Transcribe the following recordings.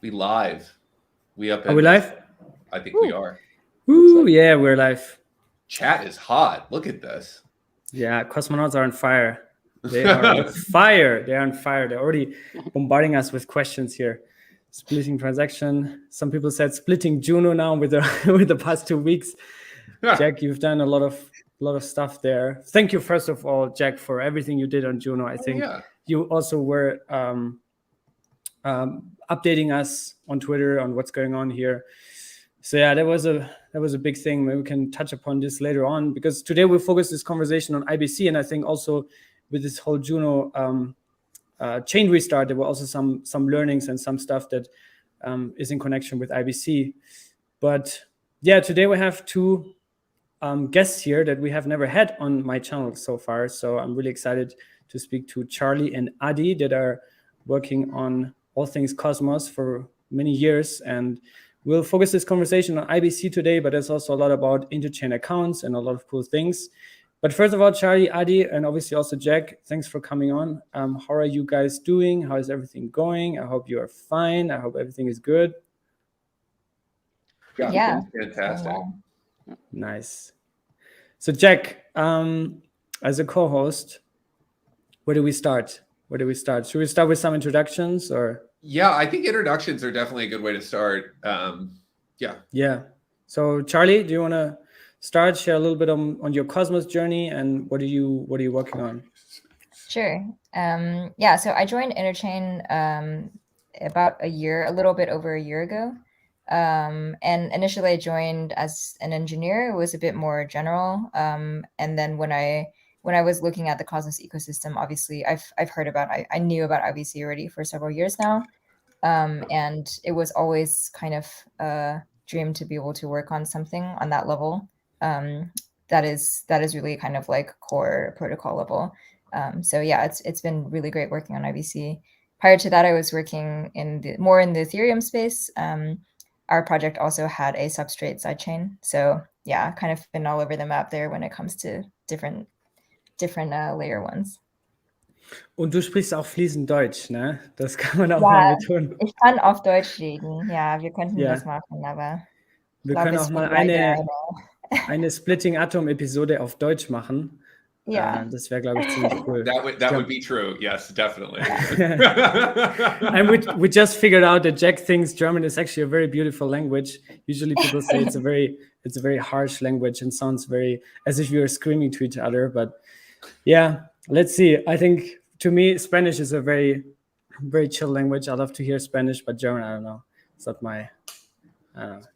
We live. We up. Are we live? I think we are. Ooh, yeah, we're live. Chat is hot. Look at this. Yeah, cosmonauts are on fire. They are on fire. They're on fire. They're already bombarding us with questions here. Splitting transaction. Some people said splitting Juno now with the with the past 2 weeks. Jack, you've done a lot of stuff there. Thank you, first of all, Jack, for everything you did on Juno. I think you also were updating us on Twitter on what's going on here. So yeah, that was a big thing. Maybe we can touch upon this later on, because today we'll focus this conversation on IBC, and I think also with this whole Juno chain restart, there were also some learnings and some stuff that is in connection with IBC. But yeah, today we have two guests here that we have never had on my channel so far. So I'm really excited to speak to Charlie and Adi, that are working on all things Cosmos for many years, and we'll focus this conversation on IBC today, but there's also a lot about interchain accounts and a lot of cool things. But first of all, Charlie, Adi, and obviously also Jack, thanks for coming on. How are you guys doing? How is everything going? I hope you are fine. I hope everything is good. Yeah. Fantastic. Nice. So Jack, as a co-host, where do we start? Should we start with some introductions or? Yeah, I think introductions are definitely a good way to start. Yeah. So Charlie, do you want to start, share a little bit on your Cosmos journey, and what are you working on? Sure. So I joined Interchain about a little bit over a year ago. And initially I joined as an engineer. It was a bit more general. And then when I was looking at the Cosmos ecosystem, obviously I've heard about, I knew about IBC already for several years now. And it was always kind of a dream to be able to work on something on that level. That is really kind of like core protocol level. So yeah, it's been really great working on IBC. Prior to that, I was working more in the Ethereum space. Our project also had a substrate sidechain. So yeah, kind of been all over the map there when it comes to different layer ones. Und du sprichst auch fließend Deutsch, ne? Das kann man auch mal betonen. Ich kann auf Deutsch reden. Ja, wir könnten das machen, aber wir können auch mal eine Splitting Atom Episode auf Deutsch machen. Ja. Das wäre, glaube ich, ziemlich cool. That would be true. Yes, definitely. And we just figured out that Jack thinks German is actually a very beautiful language. Usually people say it's a very harsh language and sounds very as if we were screaming to each other. But yeah, let's see. I think to me, Spanish is a very, very chill language. I love to hear Spanish, but German, I don't know. It's not my.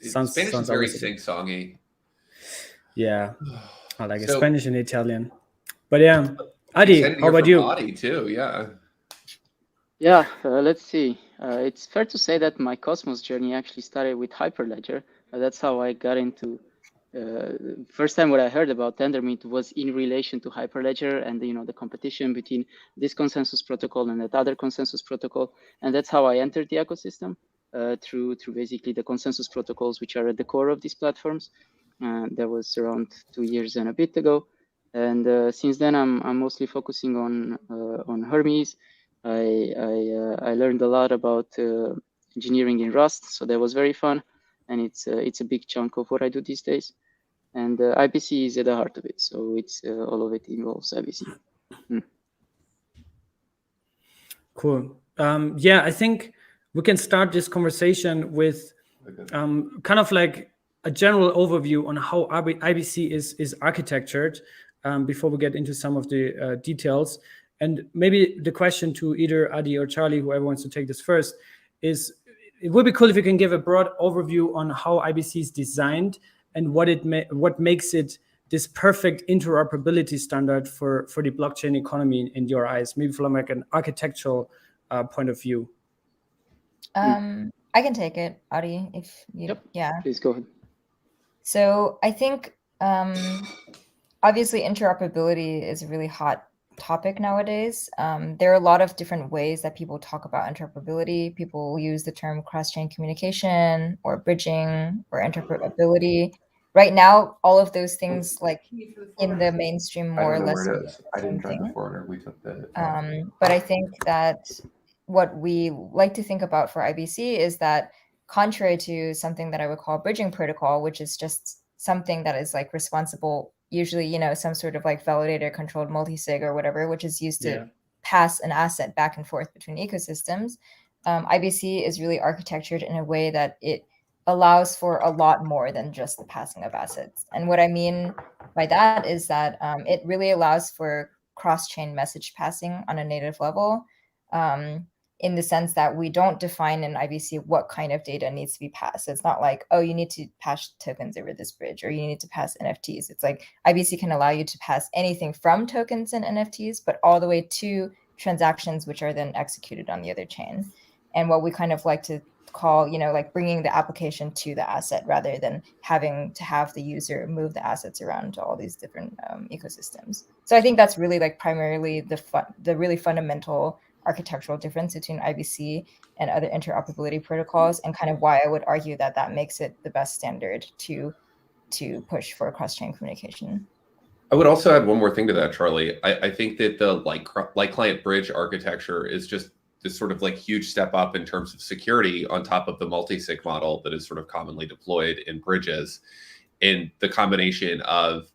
Spanish is very sing-songy. Yeah, I like Spanish and Italian. But yeah, Adi, how about you? Adi too, yeah. Yeah, let's see. It's fair to say that my Cosmos journey actually started with Hyperledger. That's how I got into. First time what I heard about Tendermint was in relation to Hyperledger and the competition between this consensus protocol and that other consensus protocol, and that's how I entered the ecosystem through basically the consensus protocols which are at the core of these platforms. That was around 2 years and a bit ago. And since then, I'm mostly focusing on Hermes. I learned a lot about engineering in Rust, so that was very fun, and it's a big chunk of what I do these days. And IBC is at the heart of it, so it's all of it involves IBC. Cool. Yeah, I think we can start this conversation with kind of like a general overview on how IBC is architectured. Before we get into some of the details. And maybe the question to either Adi or Charlie, whoever wants to take this first, is it would be cool if you can give a broad overview on how IBC is designed and what makes it this perfect interoperability standard for the blockchain economy in your eyes, maybe from like an architectural point of view. I can take it, Adi, if you. Yep. Yeah. Please go ahead. So I think. Obviously, interoperability is a really hot topic nowadays. There are a lot of different ways that people talk about interoperability. People use the term cross-chain communication or bridging or interoperability. Right now, all of those things, like in the mainstream, more or less. I didn't drive the forerunner. We took the. But I think that what we like to think about for IBC is that, contrary to something that I would call bridging protocol, which is just something that is like responsible, usually, you know, some sort of like validator controlled multisig or whatever, which is used to pass an asset back and forth between ecosystems. IBC is really architectured in a way that it allows for a lot more than just the passing of assets. And what I mean by that is that it really allows for cross-chain message passing on a native level, in the sense that we don't define in IBC what kind of data needs to be passed. It's not like, oh, you need to pass tokens over this bridge, or you need to pass NFTs. It's like IBC can allow you to pass anything from tokens and NFTs, but all the way to transactions, which are then executed on the other chain. And what we kind of like to call, you know, like bringing the application to the asset rather than having to have the user move the assets around to all these different ecosystems. So I think that's really like primarily the really fundamental architectural difference between IBC and other interoperability protocols, and kind of why I would argue that that makes it the best standard to push for cross-chain communication. I would also add one more thing to that, Charlie. I think that the like client bridge architecture is just this sort of like huge step up in terms of security on top of the multisig model that is sort of commonly deployed in bridges. And the combination of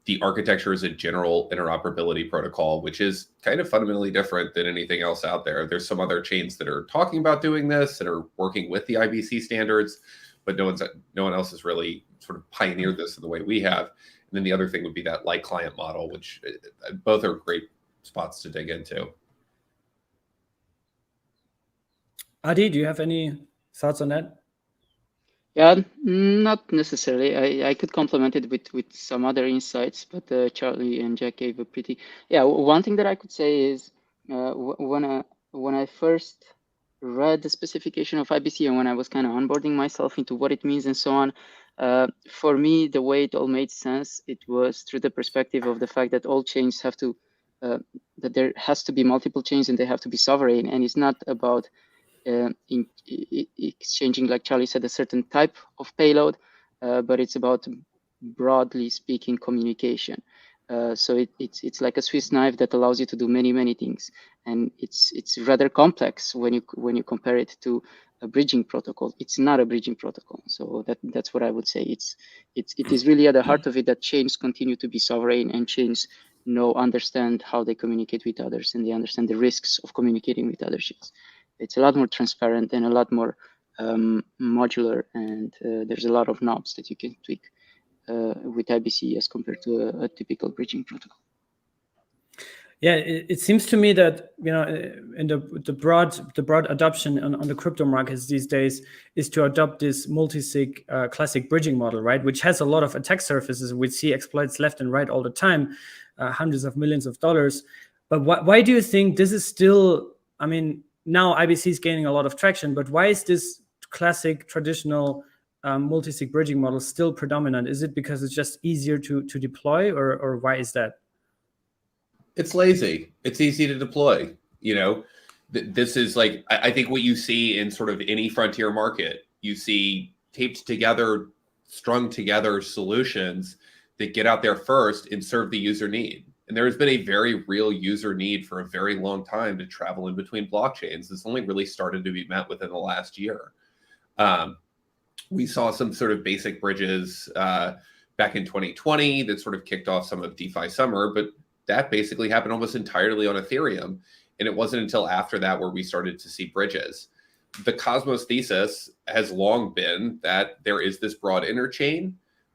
the architecture as a general interoperability protocol, which is kind of fundamentally different than anything else out there. There's some other chains that are talking about doing this, that are working with the IBC standards, but no one else has really sort of pioneered this in the way we have. And then the other thing would be that light client model, which both are great spots to dig into. Adi, do you have any thoughts on that? Yeah, not necessarily. I could complement it with some other insights, but Charlie and Jack gave a pretty... Yeah, one thing that I could say is when I first read the specification of IBC and when I was kind of onboarding myself into what it means and so on, for me, the way it all made sense, it was through the perspective of the fact that all chains have to, that there has to be multiple chains and they have to be sovereign. And it's not about exchanging, like Charlie said, a certain type of payload, but it's about, broadly speaking, communication. So it's like a Swiss knife that allows you to do many things, and it's rather complex when you compare it to a bridging protocol. It's not a bridging protocol, so that's what I would say. It is really at the heart of it that chains continue to be sovereign, and chains understand how they communicate with others, and they understand the risks of communicating with other chains. It's a lot more transparent and a lot more modular, and there's a lot of knobs that you can tweak with IBC as compared to a typical bridging protocol. Yeah, it seems to me that, you know, in the broad adoption on the crypto markets these days is to adopt this multisig classic bridging model, right? Which has a lot of attack surfaces. We see exploits left and right all the time, hundreds of millions of dollars. But why do you think this is still? I mean, now IBC is gaining a lot of traction, but why is this classic traditional multisig bridging model still predominant? Is it because it's just easier to deploy, or why is that? It's lazy. It's easy to deploy. You know, this is like, I think what you see in sort of any frontier market, you see taped together, strung together solutions that get out there first and serve the user need. And there has been a very real user need for a very long time to travel in between blockchains. This only really started to be met within the last year. We saw some sort of basic bridges back in 2020 that sort of kicked off some of DeFi summer, but that basically happened almost entirely on Ethereum. And it wasn't until after that where we started to see bridges. The Cosmos thesis has long been that there is this broad interchain.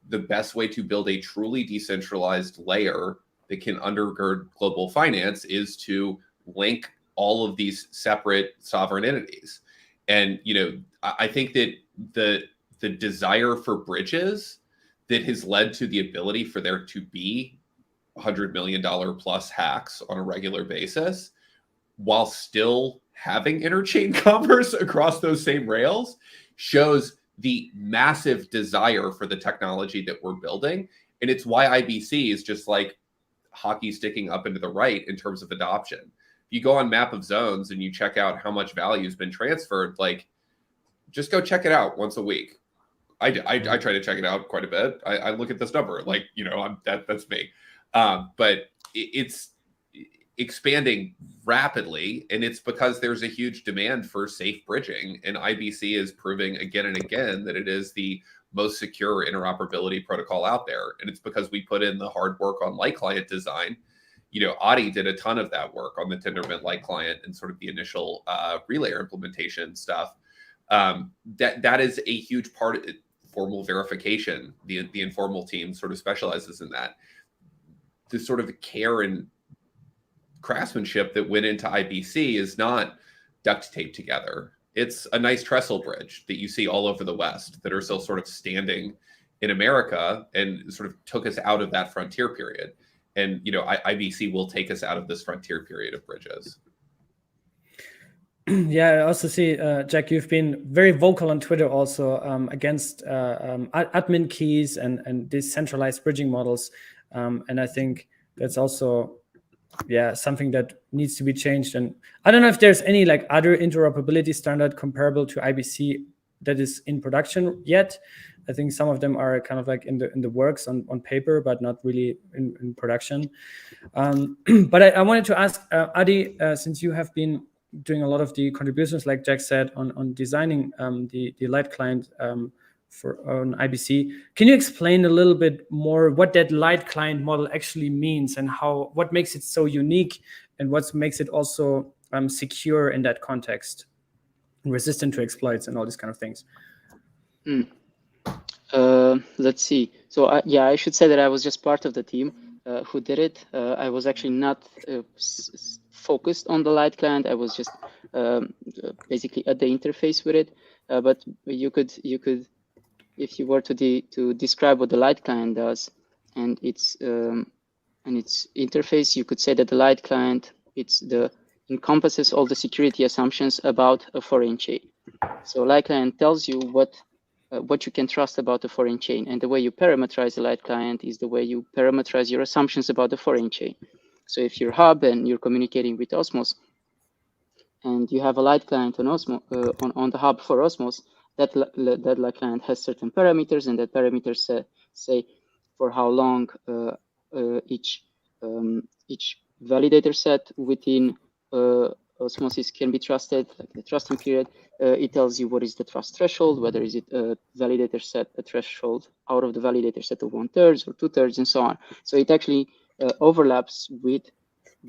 The best way to build a truly decentralized layer that can undergird global finance is to link all of these separate sovereign entities. And, you know, I think that the desire for bridges that has led to the ability for there to be $100 million plus hacks on a regular basis, while still having interchain commerce across those same rails, shows the massive desire for the technology that we're building. And it's why IBC is just like hockey sticking up into the right in terms of adoption. If you go on Map of Zones and you check out how much value has been transferred, like, just go check it out once a week. I try to check it out quite a bit. I look at this number, like, you know, that's me. But it's expanding rapidly, and it's because there's a huge demand for safe bridging, and IBC is proving again and again that it is the most secure interoperability protocol out there. And it's because we put in the hard work on light client design. Adi did a ton of that work on the Tendermint light client and sort of the initial relayer implementation stuff. That is a huge part of it. Formal verification. The informal team sort of specializes in that. The sort of care and craftsmanship that went into IBC is not duct taped together. It's a nice trestle bridge that you see all over the West that are still sort of standing in America and sort of took us out of that frontier period. And, IBC will take us out of this frontier period of bridges. Yeah, I also see, Jack, you've been very vocal on Twitter also against admin keys and decentralized bridging models. And I think that's also, something that needs to be changed. And I don't know if there's any like other interoperability standard comparable to IBC that is in production yet. I think some of them are kind of like in the works on paper, but not really in production. But I wanted to ask Adi, since you have been doing a lot of the contributions, like Jack said, on designing the light client on IBC. Can you explain a little bit more what that light client model actually means and what makes it so unique and what makes it also secure in that context, resistant to exploits and all these kind of things? Let's see. So I should say that I was just part of the team who did it. I was actually not focused on the light client. I was just basically at the interface with it. But you could, if you were to describe what the light client does and its interface, you could say that the light client encompasses all the security assumptions about a foreign chain. So light client tells you what you can trust about the foreign chain, and the way you parameterize the light client is the way you parameterize your assumptions about the foreign chain. So if you're hub and you're communicating with Osmos, and you have a light client on on the hub for Osmos, that light client has certain parameters, and that parameters say for how long each validator set within Osmosis can be trusted, like the trusting period. It tells you what is the trust threshold, whether is it a validator set, a threshold out of the validator set of 1/3 or 2/3, and so on. So it actually overlaps with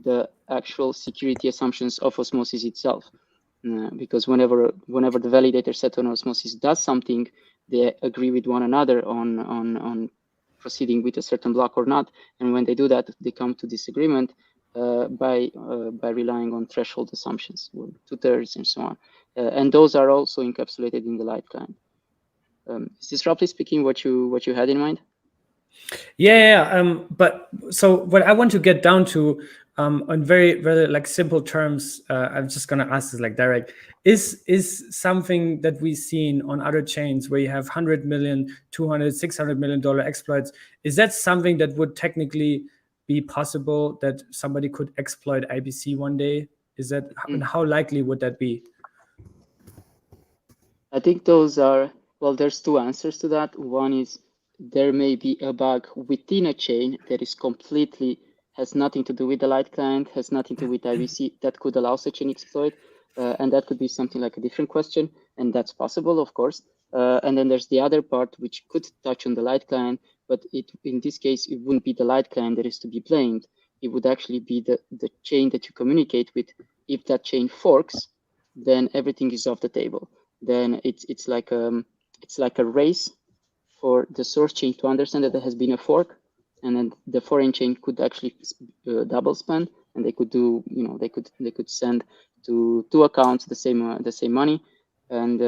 the actual security assumptions of Osmosis itself. Because whenever the validator set on Osmosis does something, they agree with one another on proceeding with a certain block or not. And when they do that, they come to disagreement by relying on threshold assumptions, 2/3 and so on. And those are also encapsulated in the light client. Is this roughly speaking what you had in mind? But so what I want to get down to on very, very like simple terms, I'm just gonna ask this like direct, is something that we've seen on other chains where you have 100 million, 200, $600 million exploits, is that something that would technically be possible that somebody could exploit IBC one day? Is that, and how likely would that be? I think those are, well, there's two answers to that. One is there may be a bug within a chain that is completely, has nothing to do with the light client, has nothing to do with IBC, that could allow such an exploit. And that could be something like a different question, and that's possible, of course. And then there's the other part, which could touch on the light client, but in this case, it wouldn't be the light client that is to be blamed. It would actually be the chain that you communicate with. If that chain forks, then everything is off the table. Then it's like a race for the source chain to understand that there has been a fork, and then the foreign chain could actually double spend, and they could do, they could send to two accounts the same money, and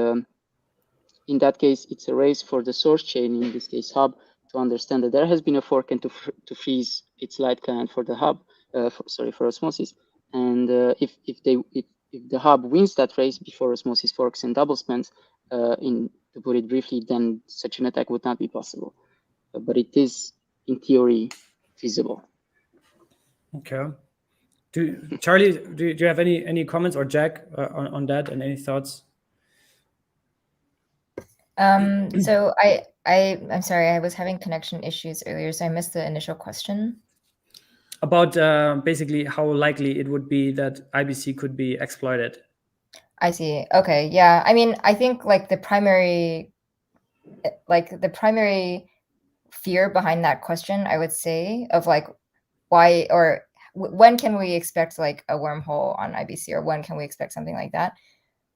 in that case, it's a race for the source chain, in this case hub, to understand that there has been a fork and to freeze its light client for the hub, for Osmosis, and if the hub wins that race before Osmosis forks and double spends, to put it briefly, then such an attack would not be possible. But it is, in theory, feasible. Okay. Charlie, do you have any comments, or Jack, on that, and any thoughts? So I'm sorry, I was having connection issues earlier, so I missed the initial question. about basically how likely it would be that IBC could be exploited. I see. Okay. Yeah. I mean, I think like the primary fear behind that question, I would say, of like why or when can we expect like a wormhole on IBC, or when can we expect something like that?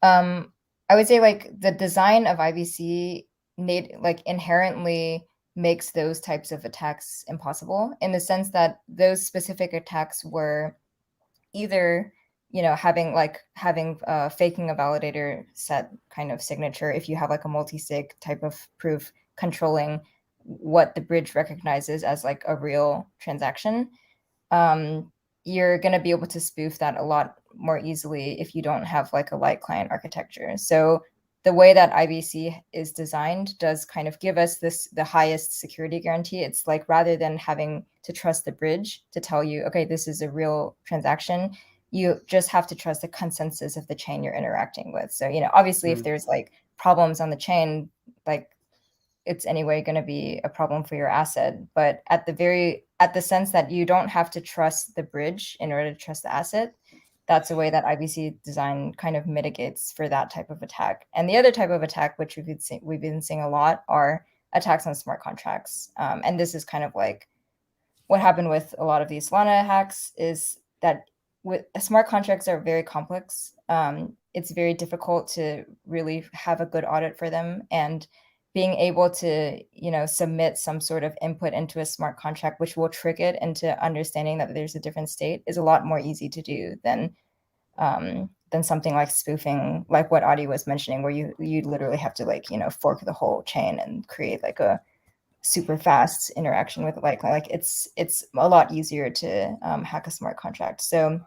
I would say like the design of IBC inherently makes those types of attacks impossible, in the sense that those specific attacks were either having faking a validator set kind of signature, if you have like a multisig type of proof controlling what the bridge recognizes as like a real transaction. You're going to be able to spoof that a lot more easily if you don't have like a light client architecture. So the way that IBC is designed does kind of give us the highest security guarantee. It's like, rather than having to trust the bridge to tell you, okay, this is a real transaction, you just have to trust the consensus of the chain you're interacting with. So, obviously if there's like problems on the chain, like it's anyway going to be a problem for your asset. But at the sense that you don't have to trust the bridge in order to trust the asset, that's a way that IBC design kind of mitigates for that type of attack. And the other type of attack, which we've been seeing a lot, are attacks on smart contracts. And this is kind of like what happened with a lot of these Solana hacks, is that with smart contracts are very complex. It's very difficult to really have a good audit for them, and being able to submit some sort of input into a smart contract which will trick it into understanding that there's a different state is a lot more easy to do than something like spoofing, like what Adi was mentioning, where you literally have to fork the whole chain and create like a super fast interaction with like it's a lot easier to hack a smart contract. So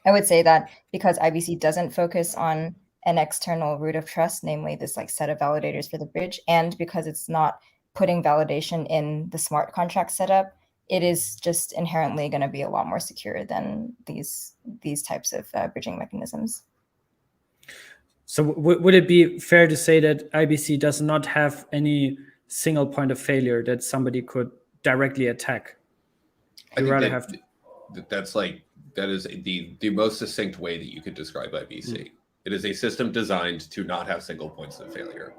I would say that because IBC doesn't focus on an external root of trust, namely this like set of validators for the bridge, and because it's not putting validation in the smart contract setup, it is just inherently going to be a lot more secure than these types of bridging mechanisms. So would it be fair to say that IBC does not have any single point of failure that somebody could directly attack? That is the most succinct way that you could describe IBC. It is a system designed to not have single points of failure.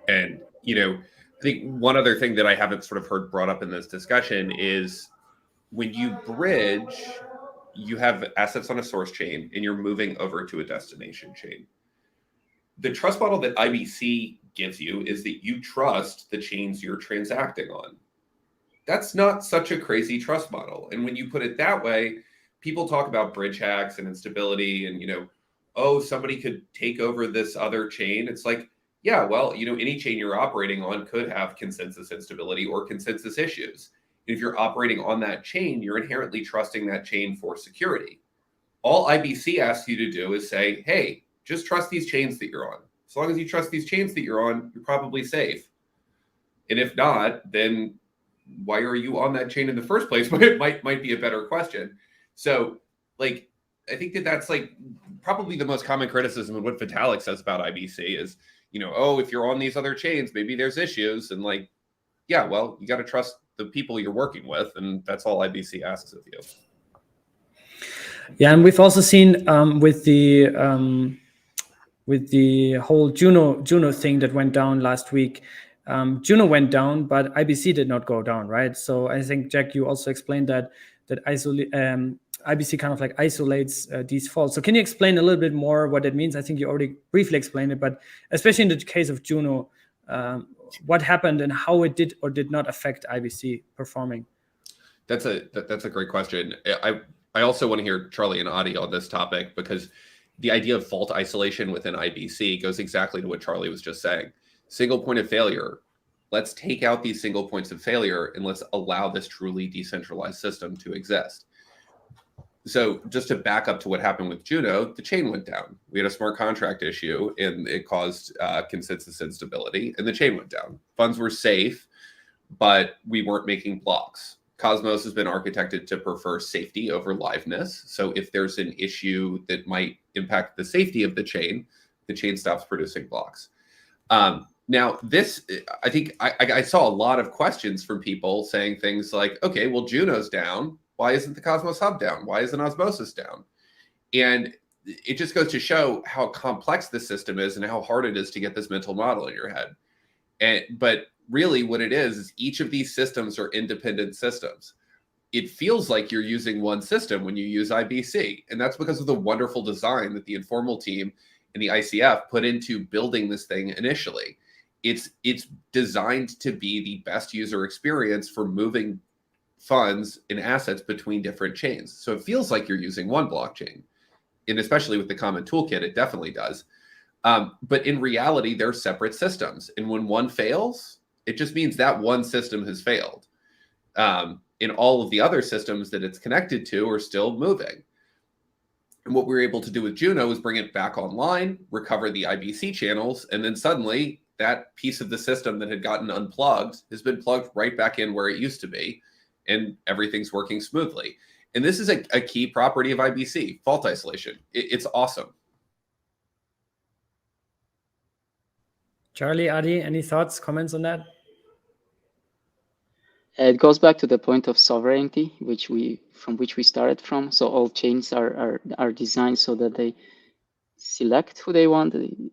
And, I think one other thing that I haven't sort of heard brought up in this discussion is when you bridge, you have assets on a source chain and you're moving over to a destination chain. The trust model that IBC gives you is that you trust the chains you're transacting on. That's not such a crazy trust model. And when you put it that way, people talk about bridge hacks and instability and, oh, somebody could take over this other chain. It's like, yeah, well, any chain you're operating on could have consensus instability or consensus issues. And if you're operating on that chain, you're inherently trusting that chain for security. All IBC asks you to do is say, hey, just trust these chains that you're on. As long as you trust these chains that you're on, you're probably safe. And if not, then why are you on that chain in the first place? It might be a better question. So, I think that's probably the most common criticism of what Vitalik says about IBC is, oh, if you're on these other chains, maybe there's issues. And yeah, well, you got to trust the people you're working with. And that's all IBC asks of you. Yeah. And we've also seen with the whole Juno thing that went down last week, Juno went down, but IBC did not go down, right? So I think, Jack, you also explained that IBC kind of isolates these faults. So can you explain a little bit more what that means? I think you already briefly explained it, but especially in the case of Juno, what happened and how it did or did not affect IBC performing? That's a great question. I also want to hear Charlie and Adi on this topic, because the idea of fault isolation within IBC goes exactly to what Charlie was just saying. Single point of failure. Let's take out these single points of failure and let's allow this truly decentralized system to exist. So just to back up to what happened with Juno, the chain went down. We had a smart contract issue and it caused consensus instability and the chain went down. Funds were safe, but we weren't making blocks. Cosmos has been architected to prefer safety over liveness. So if there's an issue that might impact the safety of the chain stops producing blocks. Now, this, I think I saw a lot of questions from people saying things like, okay, well, Juno's down. Why isn't the Cosmos Hub down? Why isn't Osmosis down? And it just goes to show how complex this system is and how hard it is to get this mental model in your head. But really what it is each of these systems are independent systems. It feels like you're using one system when you use IBC. And that's because of the wonderful design that the Informal team and the ICF put into building this thing initially. It's designed to be the best user experience for moving funds and assets between different chains. So it feels like you're using one blockchain. And especially with the common toolkit, it definitely does. But in reality, they're separate systems. And when one fails, it just means that one system has failed. And all of the other systems that it's connected to are still moving. And what we were able to do with Juno is bring it back online, recover the IBC channels, and then suddenly that piece of the system that had gotten unplugged has been plugged right back in where it used to be, and everything's working smoothly. And this is a key property of IBC, fault isolation. It's awesome. Charlie, Adi, any thoughts, comments on that? It goes back to the point of sovereignty, from which we started from. So all chains are designed so that they select who they want to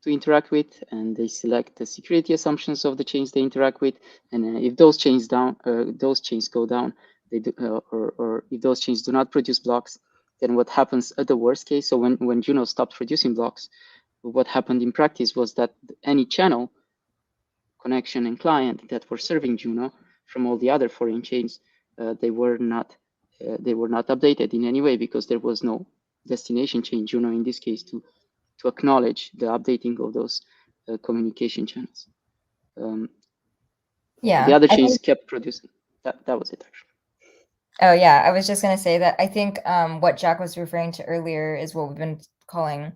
interact with, and they select the security assumptions of the chains they interact with. And if those chains go down, they do, or if those chains do not produce blocks, then what happens at the worst case? So when Juno stopped producing blocks, what happened in practice was that any channel, connection, and client that were serving Juno from all the other foreign chains, they were not updated in any way, because there was no destination chain, Juno in this case, to acknowledge the updating of those communication channels. Yeah, the other chains kept producing. That was it, actually. Oh yeah, I was just going to say that I think what Jack was referring to earlier is what we've been calling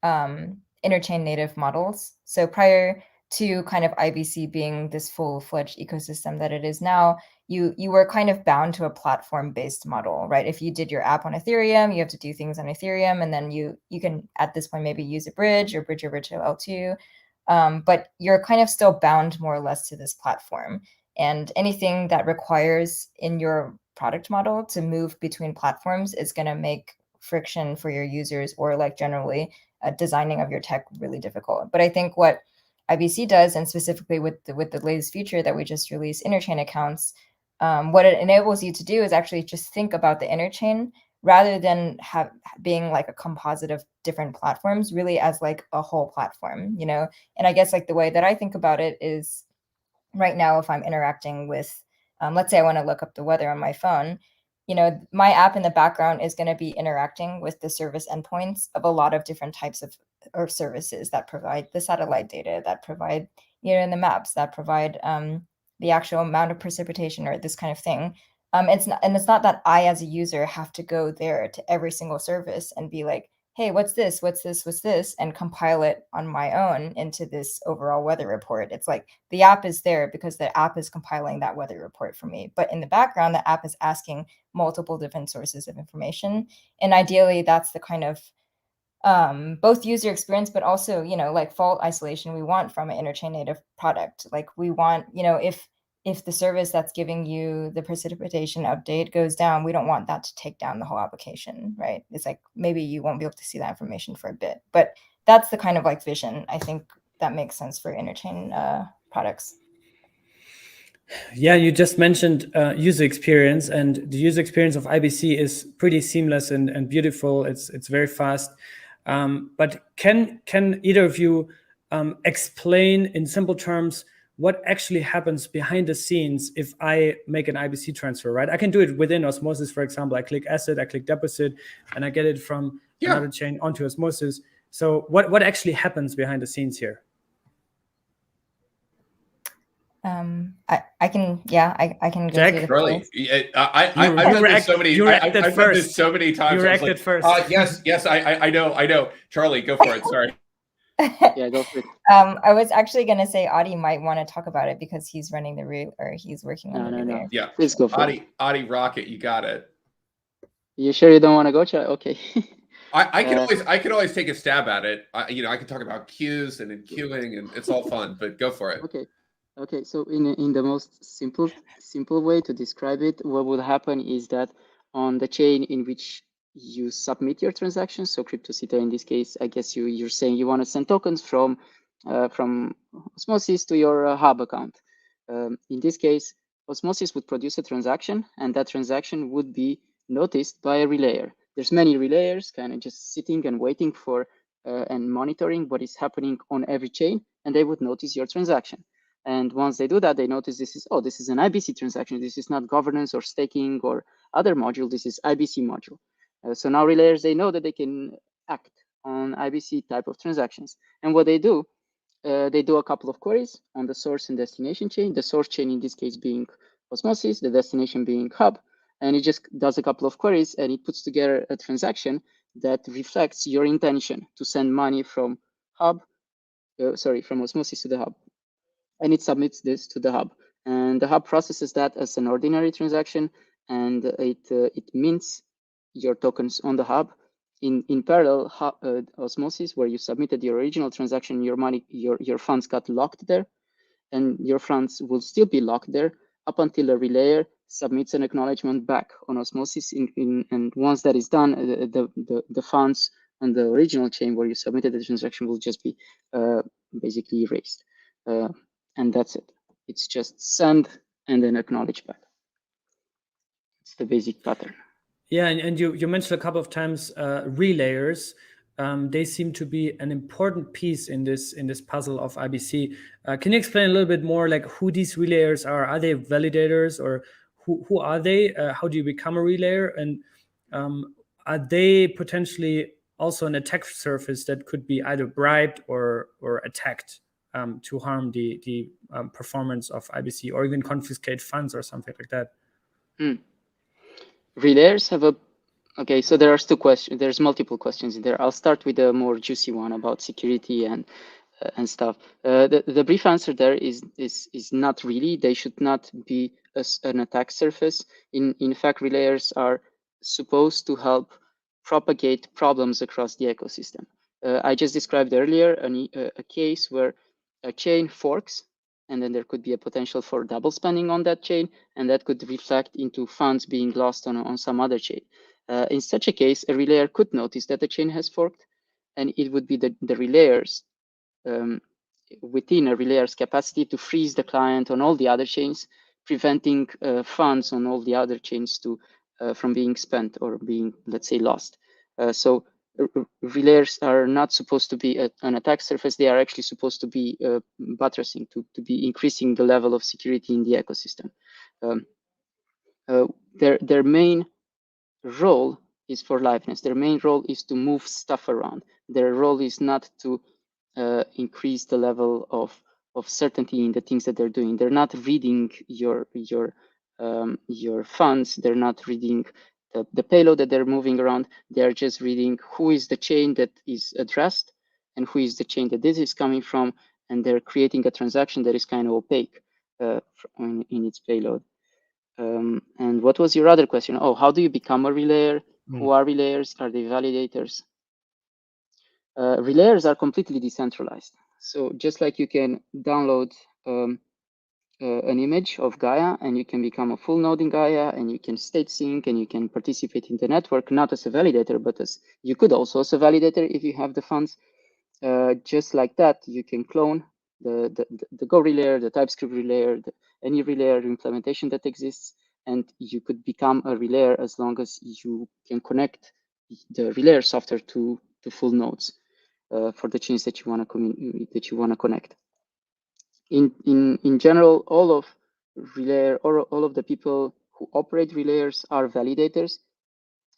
interchain native models. So prior to kind of IBC being this full-fledged ecosystem that it is now, you were kind of bound to a platform-based model, right? If you did your app on Ethereum, you have to do things on Ethereum, and then you can at this point maybe use a bridge or bridge over to L2, but you're kind of still bound more or less to this platform. And anything that requires in your product model to move between platforms is going to make friction for your users, or like generally designing of your tech really difficult. But I think what IBC does, and specifically with the latest feature that we just released, Interchain Accounts, what it enables you to do is actually just think about the interchain rather than being like a composite of different platforms, really as like a whole platform, you know? And I guess like the way that I think about it is, right now, if I'm interacting with, let's say I want to look up the weather on my phone, you know, my app in the background is going to be interacting with the service endpoints of a lot of different types of services that provide the satellite data, that provide, you know, the maps, that provide the actual amount of precipitation or this kind of thing. It's not that I as a user have to go there to every single service and be like, hey, what's this, and compile it on my own into this overall weather report. It's like the app is there because the app is compiling that weather report for me. But in the background, the app is asking multiple different sources of information. And ideally, that's the kind of both user experience, but also, you know, like fault isolation we want from an interchain native product. Like we want, you know, if the service that's giving you the precipitation update goes down, we don't want that to take down the whole application, right? It's like maybe you won't be able to see that information for a bit, but that's the kind of like vision I think that makes sense for interchain products. Yeah, you just mentioned user experience, and the user experience of IBC is pretty seamless and beautiful. It's very fast. But can either of you explain in simple terms what actually happens behind the scenes if I make an IBC transfer, right? I can do it within Osmosis, for example. I click asset, I click deposit, and I get it from another chain onto Osmosis. So what actually happens behind the scenes here? I can go Jack? through the Really? I've done this so many times. You reacted first. Yes, I know. Charlie, go for it. Sorry. Yeah, go for it. I was actually going to say Adi might want to talk about it because he's running the relay, or he's working on the relay. No. Yeah, please go for it. Adi, rock it. You got it. You sure you don't want to go, Charlie? Okay. I can always take a stab at it. I can talk about queues and queuing, and it's all fun. But go for it. Okay. So in the most simple way to describe it, what would happen is that on the chain in which you submit your transactions. So CryptoCita in this case, I guess you're saying you want to send tokens from Osmosis to your hub account. In this case, Osmosis would produce a transaction, and that transaction would be noticed by a relayer. There's many relayers kind of just sitting and waiting for and monitoring what is happening on every chain, and they would notice your transaction. And once they do that, they notice this is an IBC transaction. This is not governance or staking or other module. This is IBC module. So now relayers, they know that they can act on IBC type of transactions. And what they do a couple of queries on the source and destination chain. The source chain in this case being Osmosis, the destination being Hub. And it just does a couple of queries and it puts together a transaction that reflects your intention to send money from from Osmosis to the Hub. And it submits this to the Hub. And the Hub processes that as an ordinary transaction, and it mints your tokens on the Hub. In parallel, Osmosis, where you submitted your original transaction, your funds got locked there, and your funds will still be locked there up until a relayer submits an acknowledgement back on Osmosis. And once that is done, the funds on the original chain where you submitted the transaction will just be basically erased. And that's it. It's just send and then acknowledge back. It's the basic pattern. Yeah, and you mentioned a couple of times relayers. They seem to be an important piece in this puzzle of IBC. Can you explain a little bit more, like who these relayers are? Are they validators, or who are they? How do you become a relayer? And are they potentially also an attack surface that could be either bribed or attacked to harm the performance of IBC, or even confiscate funds or something like that? Relayers have okay, so there are two questions. There's multiple questions in there. I'll start with the more juicy one about security and stuff. The brief answer there is not really. They should not be an attack surface. In fact, relayers are supposed to help propagate problems across the ecosystem. I just described earlier a case where a chain forks, and then there could be a potential for double spending on that chain, and that could reflect into funds being lost on some other chain. In such a case, a relayer could notice that the chain has forked, and it would be the relayers within a relayer's capacity to freeze the client on all the other chains, preventing funds on all the other chains from being spent or being, let's say, lost. So relayers are not supposed to be an attack surface. They are actually supposed to be buttressing, to be increasing the level of security in the ecosystem. Their main role is for liveness. Their main role is to move stuff around. Their role is not to increase the level of certainty in the things that they're doing. They're not reading your funds. They're not reading the payload that they're moving around. They're just reading who is the chain that is addressed and who is the chain that this is coming from, and they're creating a transaction that is kind of opaque in its payload. And what was your other question? Oh, how do you become a relayer? Who are relayers? Are they validators? Relayers are completely decentralized. So just like you can download an image of Gaia, and you can become a full node in Gaia, and you can state sync, and you can participate in the network, not as a validator, but you could also as a validator if you have the funds. Just like that, you can clone the Go relayer, the TypeScript relayer, any relayer implementation that exists, and you could become a relayer as long as you can connect the relayer software to full nodes for the chains that you want to connect. In general, all of relayer or all of the people who operate relayers are validators.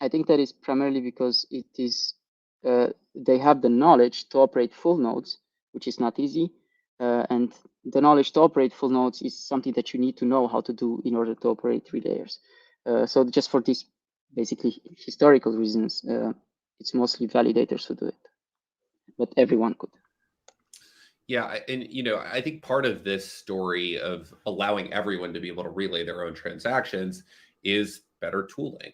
I think that is primarily because it is they have the knowledge to operate full nodes, which is not easy, and the knowledge to operate full nodes is something that you need to know how to do in order to operate relayers. So just for these basically historical reasons, it's mostly validators who do it, but everyone could. Yeah, and I think part of this story of allowing everyone to be able to relay their own transactions is better tooling,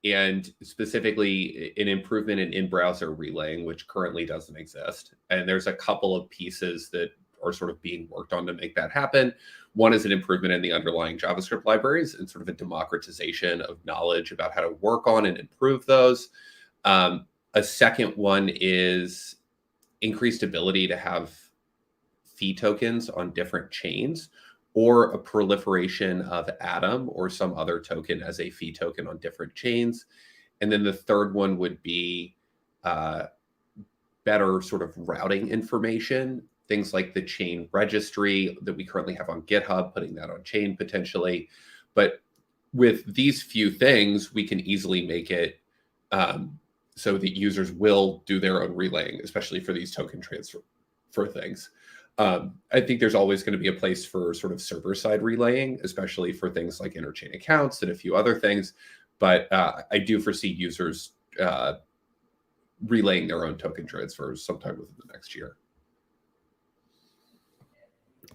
and specifically an improvement in in-browser relaying, which currently doesn't exist. And there's a couple of pieces that are sort of being worked on to make that happen. One is an improvement in the underlying JavaScript libraries and sort of a democratization of knowledge about how to work on and improve those. A second one is increased ability to have fee tokens on different chains, or a proliferation of Atom or some other token as a fee token on different chains. And then the third one would be better sort of routing information, things like the chain registry that we currently have on GitHub, putting that on chain potentially. But with these few things, we can easily make it so that users will do their own relaying, especially for these token transfer things. I think there's always going to be a place for sort of server-side relaying, especially for things like Interchain Accounts and a few other things. But I do foresee users relaying their own token transfers sometime within the next year.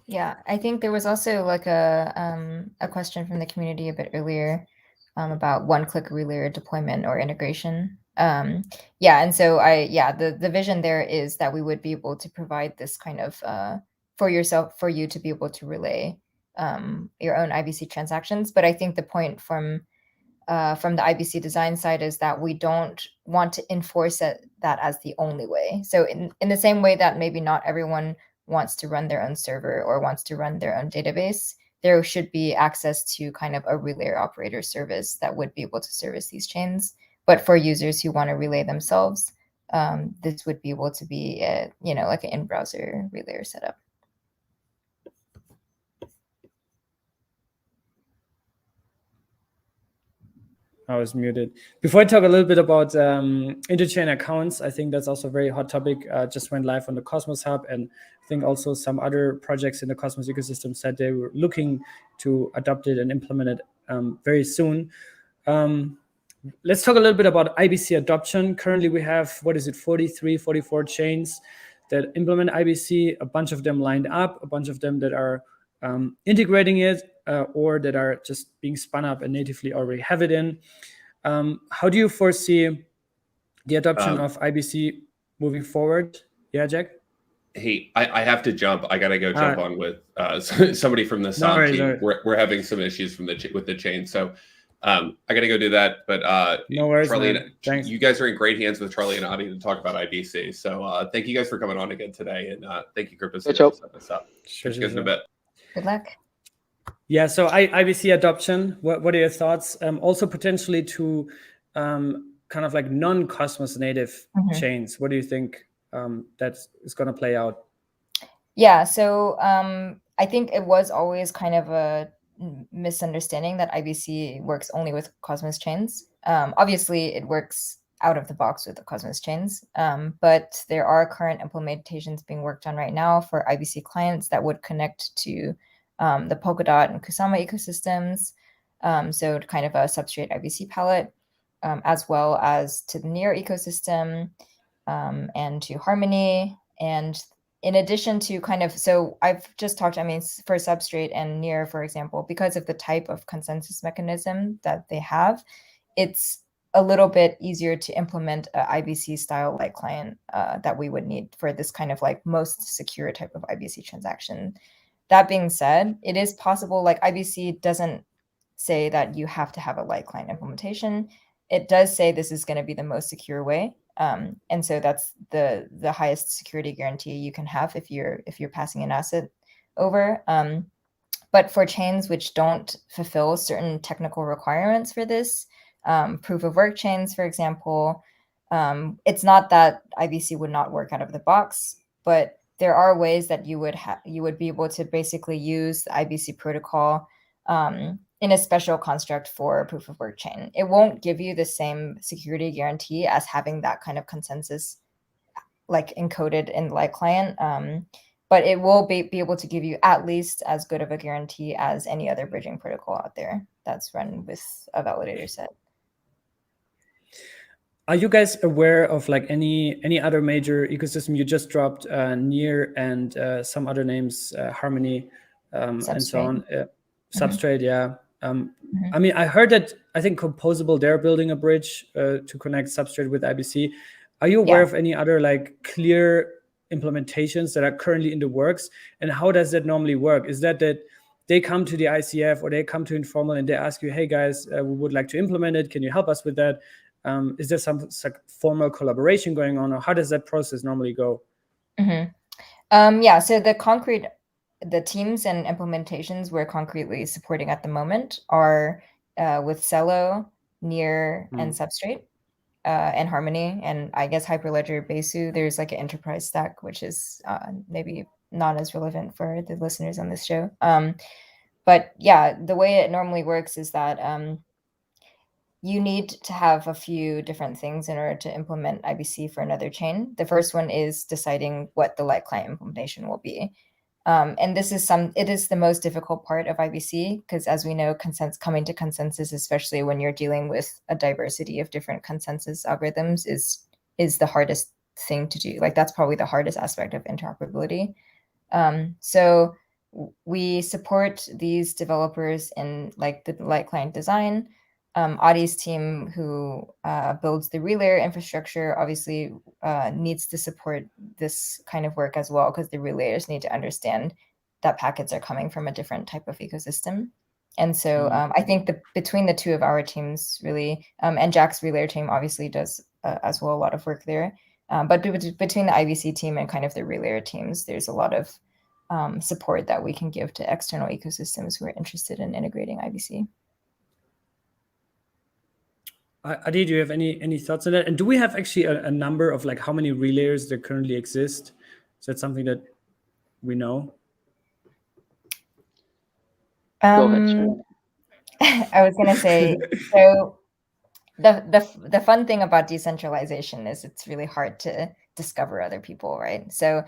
Yeah, I think there was also like a question from the community a bit earlier about one-click relayer deployment or integration. Yeah, and so the vision there is that we would be able to provide this kind of for you to be able to relay your own IBC transactions. But I think the point from the IBC design side is that we don't want to enforce that as the only way. So in the same way that maybe not everyone wants to run their own server or wants to run their own database, there should be access to kind of a relayer operator service that would be able to service these chains. But for users who want to relay themselves, this would be able to be like an in-browser relayer setup. I was muted. Before I talk a little bit about interchain accounts, I think that's also a very hot topic. Just went live on the Cosmos Hub, and I think also some other projects in the Cosmos ecosystem said they were looking to adopt it and implement it very soon. Let's talk a little bit about IBC adoption. Currently, we have, 44 chains that implement IBC, a bunch of them lined up, a bunch of them that are integrating it, or that are just being spun up and natively already have it in. How do you foresee the adoption of IBC moving forward? Yeah, Jack? Hey, I have to jump. I got to go jump on with somebody from the SOC team. We're having some issues with the chain. So I got to go do that. But no worries, Charlie, thanks. You guys are in great hands with Charlie and Adi to talk about IBC. So thank you guys for coming on again today. And thank you, Crypto, for setting us up. Sure. In a bit. Good luck. Yeah, so IBC adoption, what are your thoughts? Also potentially to kind of like non-Cosmos native chains. What do you think that is going to play out? Yeah, so I think it was always kind of a misunderstanding that IBC works only with Cosmos chains. Obviously, it works out of the box with the Cosmos chains, but there are current implementations being worked on right now for IBC clients that would connect to the Polkadot and Kusama ecosystems, so kind of a substrate IBC palette, as well as to the Near ecosystem and to Harmony. And in addition to kind of, so I've just talked, for Substrate and Near, for example, because of the type of consensus mechanism that they have, it's a little bit easier to implement a IBC style light client that we would need for this kind of like most secure type of IBC transaction. That being said, it is possible, like IBC doesn't say that you have to have a light client implementation. It does say this is going to be the most secure way. And so that's the highest security guarantee you can have if you're passing an asset over. But for chains which don't fulfill certain technical requirements for this, proof of work chains, for example, it's not that IBC would not work out of the box, but there are ways that you would be able to basically use the IBC protocol in a special construct for a proof of work chain. It won't give you the same security guarantee as having that kind of consensus like encoded in light client, but it will be able to give you at least as good of a guarantee as any other bridging protocol out there that's run with a validator set. Are you guys aware of like any other major ecosystem? You just dropped Near and some other names, Harmony, and so on. Substrate, yeah. I heard that, I think Composable, they're building a bridge to connect Substrate with IBC. Are you aware of any other like clear implementations that are currently in the works, and how does that normally work? Is that they come to the ICF or they come to Informal and they ask you, hey guys, we would like to implement it, can you help us with that? Is there some formal collaboration going on, or how does that process normally go? Yeah, so the teams and implementations we're concretely supporting at the moment are with Celo, Near, and Substrate, and Harmony, and I guess Hyperledger, Besu. There's like an enterprise stack, which is maybe not as relevant for the listeners on this show. But yeah, the way it normally works is that you need to have a few different things in order to implement IBC for another chain. The first one is deciding what the light client implementation will be. And it is the most difficult part of IBC, because as we know, coming to consensus, especially when you're dealing with a diversity of different consensus algorithms, is the hardest thing to do. Like that's probably the hardest aspect of interoperability. So we support these developers in like the light client design. Adi's team, who builds the relayer infrastructure, obviously needs to support this kind of work as well, because the relayers need to understand that packets are coming from a different type of ecosystem. And so I think between the two of our teams, really, and Jack's relayer team obviously does as well a lot of work there. But between the IBC team and kind of the relayer teams, there's a lot of support that we can give to external ecosystems who are interested in integrating IBC. Adi, do you have any thoughts on that? And do we have actually a number of like how many relayers there currently exist? Is that something that we know? Go ahead, Sharon. I was gonna say, so the fun thing about decentralization is it's really hard to discover other people, right? So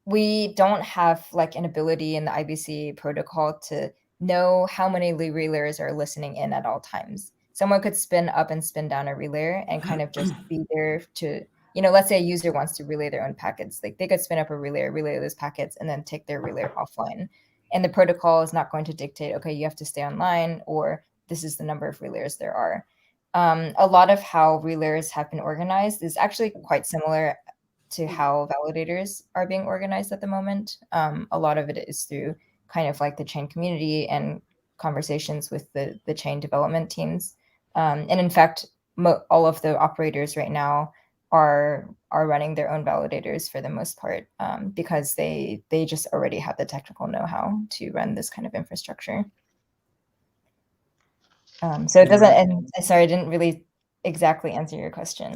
we don't have like an ability in the IBC protocol to know how many relayers are listening in at all times. Someone could spin up and spin down a relayer and kind of just be there to, let's say a user wants to relay their own packets. Like they could spin up a relayer, relay those packets, and then take their relayer offline. And the protocol is not going to dictate, okay, you have to stay online, or this is the number of relayers there are. A lot of how relayers have been organized is actually quite similar to how validators are being organized at the moment. A lot of it is through kind of like the chain community and conversations with the chain development teams. And in fact, all of the operators right now are running their own validators for the most part, because they just already have the technical know-how to run this kind of infrastructure. So it doesn't, and sorry, I didn't really exactly answer your question.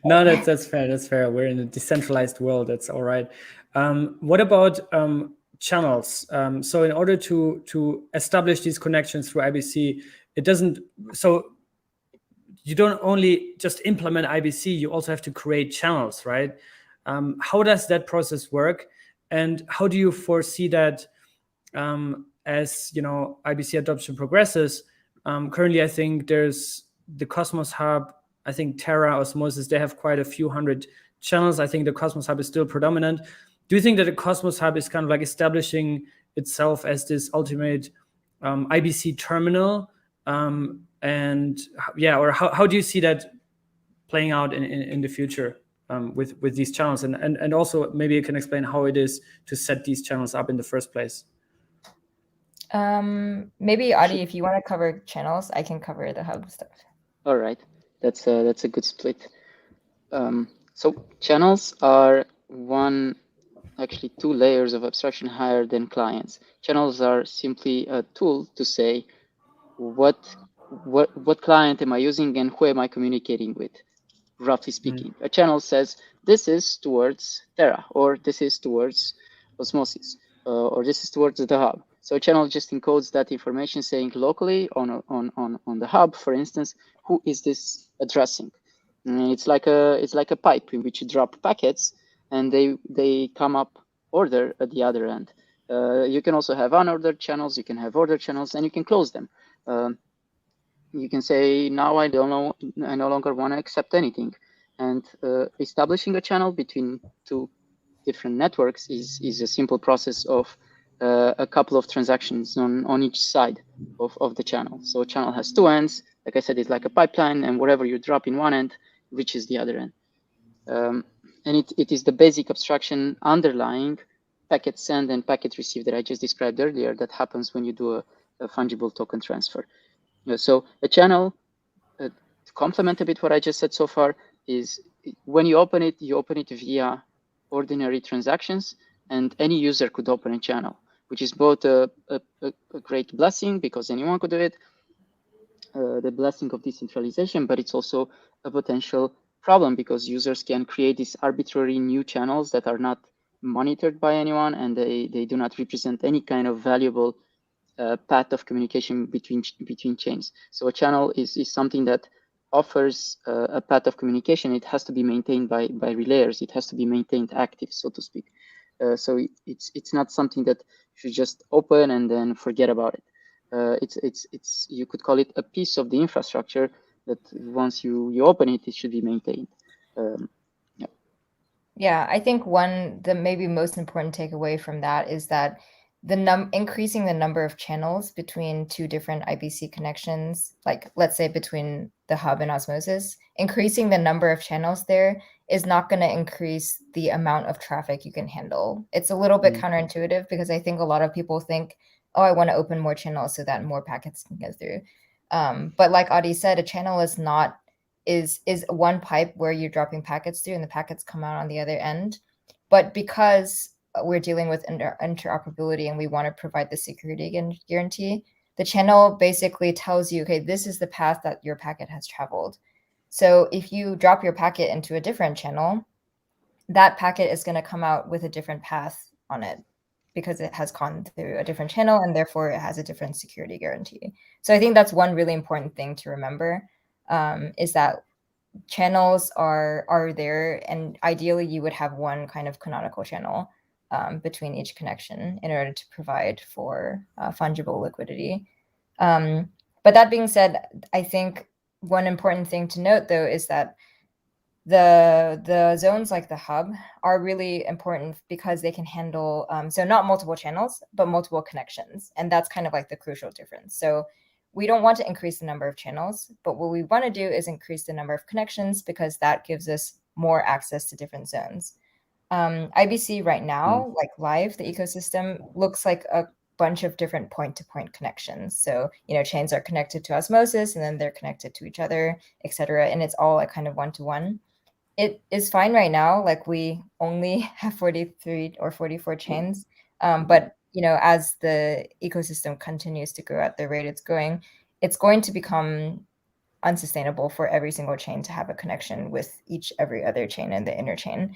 No, that's fair. That's fair. We're in a decentralized world. That's all right. What about channels? So in order to establish these connections through IBC, so you don't only just implement IBC, you also have to create channels, right? How does that process work? And how do you foresee that as IBC adoption progresses? Currently, I think there's the Cosmos Hub, I think Terra, Osmosis, they have quite a few hundred channels. I think the Cosmos Hub is still predominant. Do you think that the Cosmos Hub is kind of like establishing itself as this ultimate IBC terminal? And yeah, or how do you see that playing out in the future with these channels? And also maybe you can explain how it is to set these channels up in the first place. Maybe Adi, if you want to cover channels, I can cover the hub stuff. All right, that's a good split. So channels are actually two layers of abstraction higher than clients. Channels are simply a tool to say what client am I using and who am I communicating with, roughly speaking. A channel says this is towards Terra, or this is towards Osmosis, or this is towards the hub. So a channel just encodes that information, saying locally on the hub, for instance, who is this addressing? And it's like a pipe in which you drop packets, and they come up order at the other end. You can also have unordered channels. You can have ordered channels, and you can close them. You can say now I no longer want to accept anything, and establishing a channel between two different networks is a simple process of a couple of transactions on each side of the channel. So a channel has two ends. Like I said, it's like a pipeline, and whatever you drop in one end reaches the other end. And it is the basic abstraction underlying packet send and packet receive that I just described earlier that happens when you do a fungible token transfer. So a channel, to complement a bit what I just said so far, is when you open it via ordinary transactions, and any user could open a channel, which is both a great blessing because anyone could do it, the blessing of decentralization, but it's also a potential problem because users can create these arbitrary new channels that are not monitored by anyone, and they do not represent any kind of valuable path of communication between chains. So a channel is something that offers a path of communication. It has to be maintained by relayers. It has to be maintained active, so to speak. So it's not something that you should just open and then forget about it. It's you could call it a piece of the infrastructure that once you open it, it should be maintained. Yeah, I think the maybe most important takeaway from that is that increasing the number of channels between two different IBC connections, like let's say between the hub and osmosis, increasing the number of channels there is not going to increase the amount of traffic you can handle. It's a little bit counterintuitive because I think a lot of people think, oh, I want to open more channels so that more packets can go through. But like Adi said, a channel is one pipe where you're dropping packets through and the packets come out on the other end. But because we're dealing with interoperability and we want to provide the security guarantee, the channel basically tells you, okay, this is the path that your packet has traveled. So if you drop your packet into a different channel, that packet is going to come out with a different path on it because it has gone through a different channel and therefore it has a different security guarantee. So I think that's one really important thing to remember, is that channels are there, and ideally you would have one kind of canonical channel between each connection in order to provide for fungible liquidity. But that being said, I think one important thing to note though is that the zones like the hub are really important because they can handle so not multiple channels but multiple connections, and that's kind of like the crucial difference. So we don't want to increase the number of channels, but what we want to do is increase the number of connections because that gives us more access to different zones. IBC right now, like live, the ecosystem looks like a bunch of different point-to-point connections. So, chains are connected to osmosis and then they're connected to each other, etc. And it's all like kind of one-to-one. It is fine right now. Like we only have 43 or 44 chains. But, as the ecosystem continues to grow at the rate it's going to become unsustainable for every single chain to have a connection with every other chain in the interchain.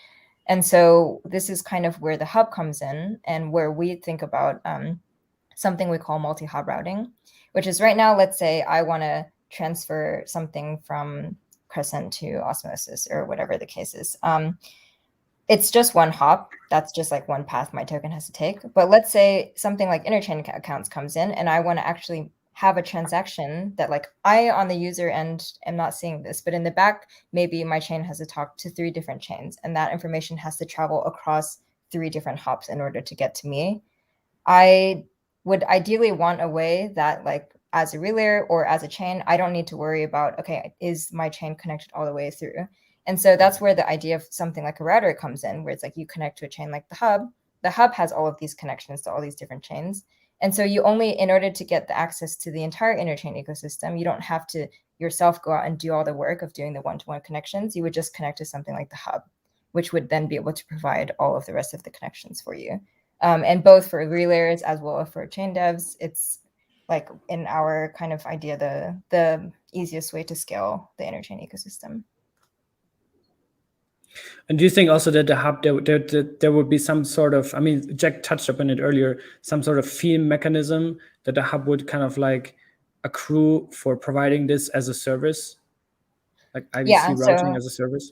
And so this is kind of where the hub comes in and where we think about something we call multi-hub routing, which is right now, let's say I want to transfer something from Crescent to osmosis or whatever the case is. It's just one hop. That's just like one path my token has to take. But let's say something like Interchain Accounts comes in and I want to actually have a transaction that like I on the user end am not seeing this, but in the back, maybe my chain has to talk to 3 different chains and that information has to travel across 3 different hops in order to get to me. I would ideally want a way that like as a relayer or as a chain, I don't need to worry about, okay, is my chain connected all the way through? And so that's where the idea of something like a router comes in, where it's like you connect to a chain like the hub. The hub has all of these connections to all these different chains. And so you only, in order to get the access to the entire interchain ecosystem, you don't have to yourself go out and do all the work of doing the one-to-one connections. You would just connect to something like the hub, which would then be able to provide all of the rest of the connections for you. And both for relayers as well as for chain devs, it's like in our kind of idea, the easiest way to scale the interchain ecosystem. And do you think also that the hub, there would be some sort of, I mean, Jack touched upon it earlier, some sort of fee mechanism that the hub would kind of like accrue for providing this as a service, like IBC routing as a service?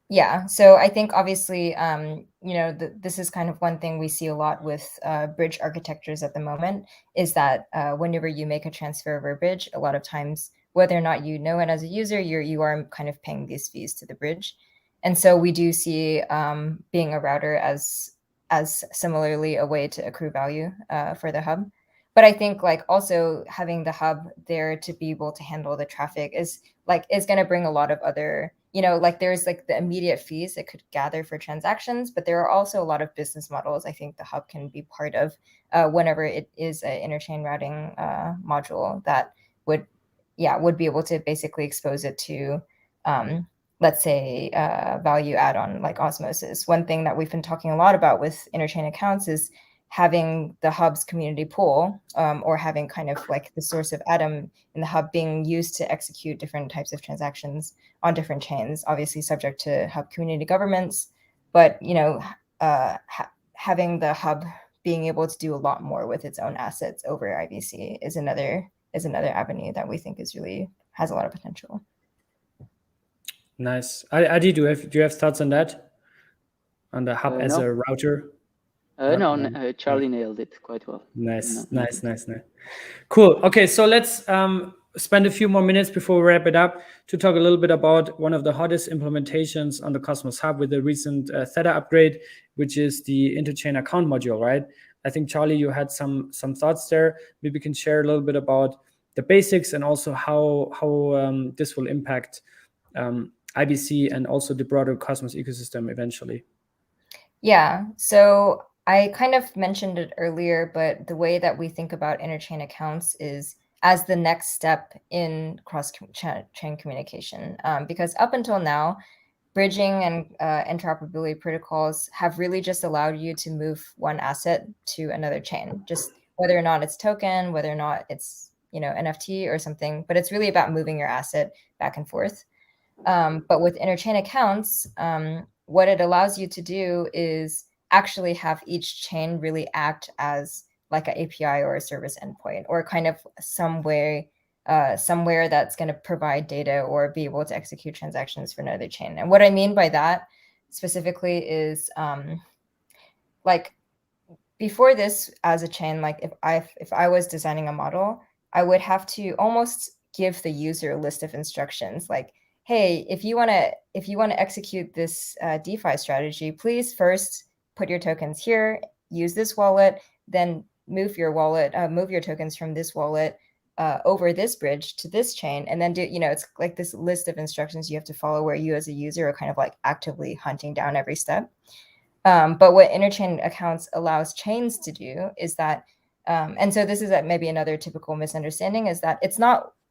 Yeah, so I think obviously, this is kind of one thing we see a lot with bridge architectures at the moment, is that whenever you make a transfer over a bridge, a lot of times, whether or not you know it as a user, you are kind of paying these fees to the bridge. And so we do see being a router as similarly a way to accrue value for the hub. But I think like also having the hub there to be able to handle the traffic is going to bring a lot of other like there's like the immediate fees it could gather for transactions, but there are also a lot of business models I think the hub can be part of whenever it is an interchain routing module that would be able to basically expose it to, let's say, value add-on like osmosis. One thing that we've been talking a lot about with Interchain Accounts is having the hub's community pool, or having kind of like the source of Atom in the hub being used to execute different types of transactions on different chains, obviously subject to hub community governments. But, having the hub being able to do a lot more with its own assets over IBC is another avenue that we think has a lot of potential. Nice. Adi, do you have thoughts on that? On the hub as no. a router? No, Charlie nailed it quite well. Nice. Cool. Okay, so let's spend a few more minutes before we wrap it up to talk a little bit about one of the hottest implementations on the Cosmos Hub with the recent Tether upgrade, which is the Interchain Account module, right? I think, Charlie, you had some thoughts there. Maybe you can share a little bit about the basics and also how this will impact IBC and also the broader Cosmos ecosystem eventually. Yeah, so I kind of mentioned it earlier, but the way that we think about interchain accounts is as the next step in cross-chain communication. Because up until now, bridging and interoperability protocols have really just allowed you to move one asset to another chain, just whether or not it's token, whether or not it's NFT or something, but it's really about moving your asset back and forth. But with interchain accounts, what it allows you to do is actually have each chain really act as like an API or a service endpoint, or kind of somewhere that's going to provide data or be able to execute transactions for another chain. And what I mean by that specifically is like before this as a chain, like if I was designing a model, I would have to almost give the user a list of instructions like, hey, if you want to execute this DeFi strategy, please first put your tokens here, use this wallet, then move your tokens from this wallet over this bridge to this chain, and then do, it's like this list of instructions you have to follow where you as a user are kind of like actively hunting down every step. But what interchain accounts allows chains to do is that, and so this is maybe another typical misunderstanding, is that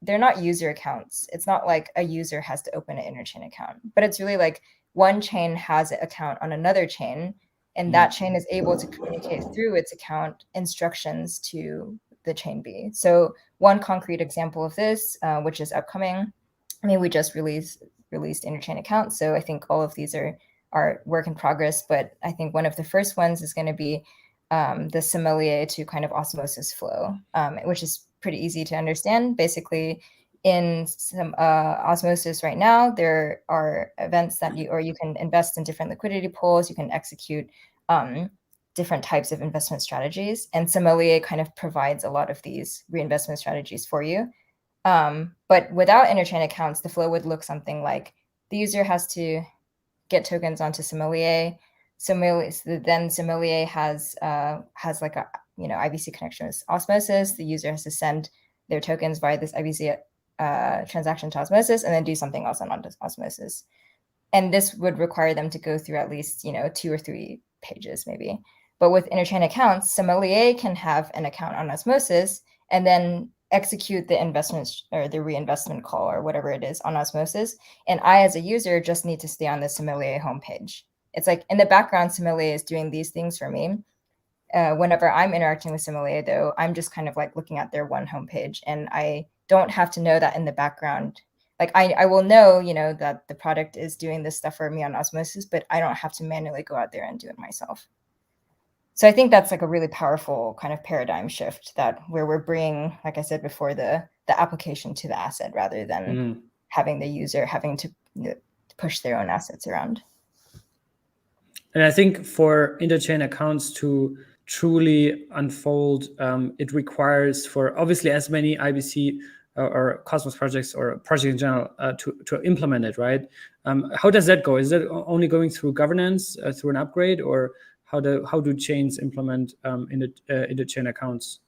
they're not user accounts. It's not like a user has to open an interchain account, but it's really like one chain has an account on another chain, and that chain is able to communicate through its account instructions to the chain B. So one concrete example of this, which is upcoming, we just released interchain accounts. So I think all of these are work in progress, but I think one of the first ones is going to be the sommelier to kind of osmosis flow, which is pretty easy to understand. Basically, in some osmosis right now, there are events that you can invest in different liquidity pools, you can execute different types of investment strategies, and sommelier kind of provides a lot of these reinvestment strategies for you. But without interchain accounts, the flow would look something like the user has to get tokens onto sommelier. Then sommelier has like a IBC connection with osmosis. The user has to send their tokens via this IBC transaction to osmosis, and then do something else on osmosis. And this would require them to go through at least 2 or 3 pages maybe. But with interchain accounts, sommelier can have an account on osmosis and then execute the investment or the reinvestment call or whatever it is on osmosis. And I, as a user, just need to stay on the sommelier homepage. It's like in the background, sommelier is doing these things for me. Whenever I'm interacting with sommelier, though, I'm just kind of like looking at their one homepage, and I don't have to know that in the background. Like I will know, that the product is doing this stuff for me on osmosis, but I don't have to manually go out there and do it myself. So I think that's like a really powerful kind of paradigm shift where we're bringing, like I said before, the application to the asset rather than having the user having to push their own assets around. And I think for interchain accounts to truly unfold, it requires for obviously as many IBC or Cosmos projects or projects in general to implement it, right? How does that go? Is that only going through governance, through an upgrade, or how do chains implement interchain accounts?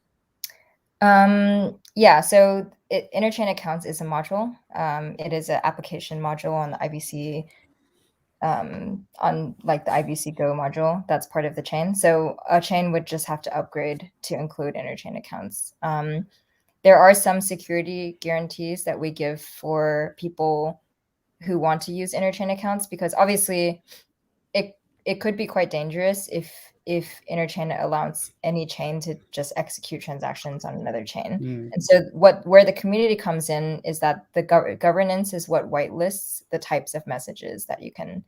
Yeah, so Interchain Accounts is a module. It is an application module on the IBC, on like the IBC Go module that's part of the chain. So a chain would just have to upgrade to include Interchain Accounts. There are some security guarantees that we give for people who want to use Interchain Accounts, because obviously it could be quite dangerous if Interchain allows any chain to just execute transactions on another chain. And so where the community comes in is that the governance is what whitelists the types of messages that you can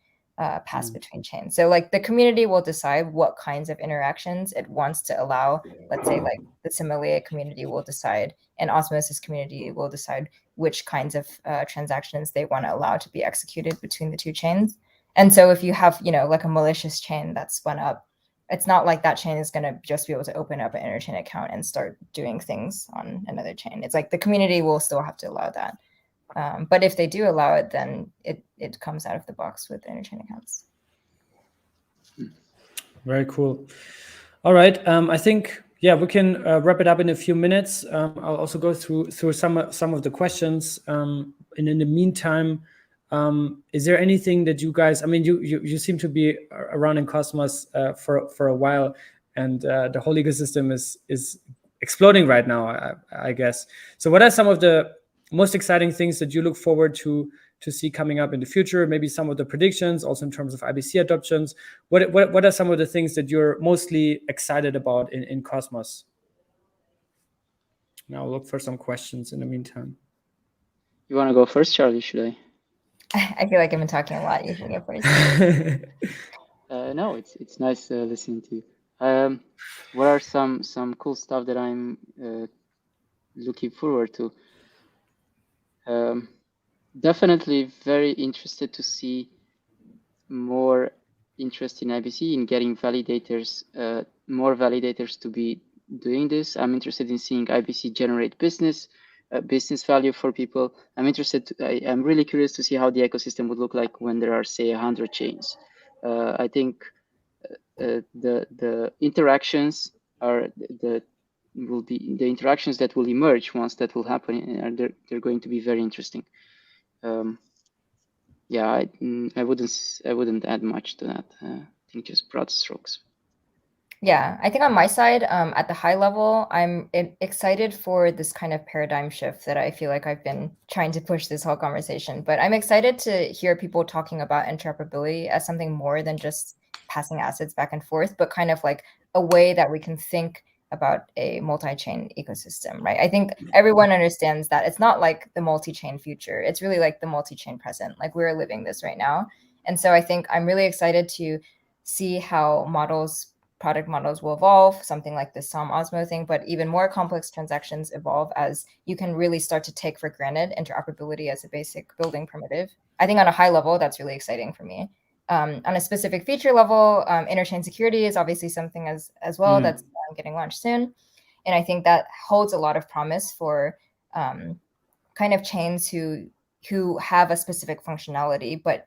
pass between chains. So like the community will decide what kinds of interactions it wants to allow. Let's say like the Sommelier community will decide, and Osmosis community will decide which kinds of transactions they want to allow to be executed between the two chains. And so if you have, like a malicious chain that's spun up, it's not like that chain is going to just be able to open up an Interchain account and start doing things on another chain. It's like the community will still have to allow that. But if they do allow it, then it comes out of the box with Interchain Accounts. Very cool. All right. I think, yeah, we can wrap it up in a few minutes. I'll also go through some of the questions. And in the meantime, is there anything that you guys, I mean, you seem to be around in Cosmos for a while, and the whole ecosystem is exploding right now, I guess. So what are some of the most exciting things that you look forward to see coming up in the future? Maybe some of the predictions, also in terms of IBC adoptions. What are some of the things that you're mostly excited about in Cosmos? Now I'll look for some questions in the meantime. You want to go first, Charlie? Should I? I feel like I've been talking a lot. You can go first. No, it's nice listening to you. What are some cool stuff that I'm looking forward to? Definitely very interested to see more interest in IBC in getting validators, more validators to be doing this. I'm interested in seeing IBC generate business value for people. I'm really curious to see how the ecosystem would look like when there are, say, 100 chains. I think the interactions are the interactions that will emerge once that will happen, and they're going to be very interesting. Yeah, I wouldn't add much to that. I think just broad strokes. Yeah, I think on my side, at the high level, I'm excited for this kind of paradigm shift that I feel like I've been trying to push this whole conversation. But I'm excited to hear people talking about interoperability as something more than just passing assets back and forth, but kind of like a way that we can think about a multi-chain ecosystem, right? I think everyone understands that it's not like the multi-chain future. It's really like the multi-chain present. Like we're living this right now. And so I think I'm really excited to see how product models will evolve, something like the SOM Osmo thing, but even more complex transactions evolve as you can really start to take for granted interoperability as a basic building primitive. I think on a high level, that's really exciting for me. On a specific feature level, interchain security is obviously something as well that's getting launched soon. And I think that holds a lot of promise for kind of chains who have a specific functionality, but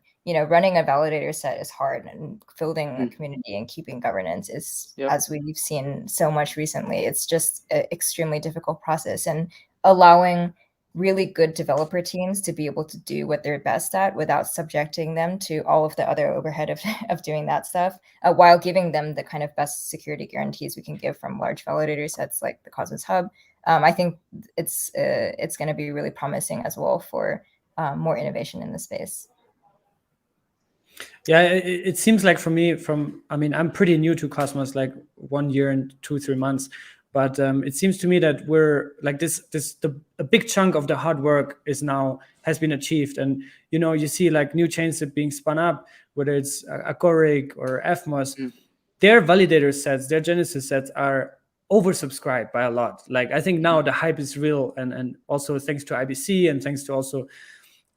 running a validator set is hard, and building a community and keeping governance is, as we've seen so much recently, it's just an extremely difficult process. And allowing really good developer teams to be able to do what they're best at without subjecting them to all of the other overhead of doing that stuff, while giving them the kind of best security guarantees we can give from large validator sets like the Cosmos Hub, I think it's going to be really promising as well for more innovation in the space. Yeah, it seems like for me, I'm pretty new to Cosmos, like 1 year and 2-3 months, but it seems to me that we're like a big chunk of the hard work has been achieved. And you see like new chains that being spun up, whether it's Agoric or FMOS, their validator sets, their Genesis sets are oversubscribed by a lot. Like I think now the hype is real, and also thanks to IBC and thanks to also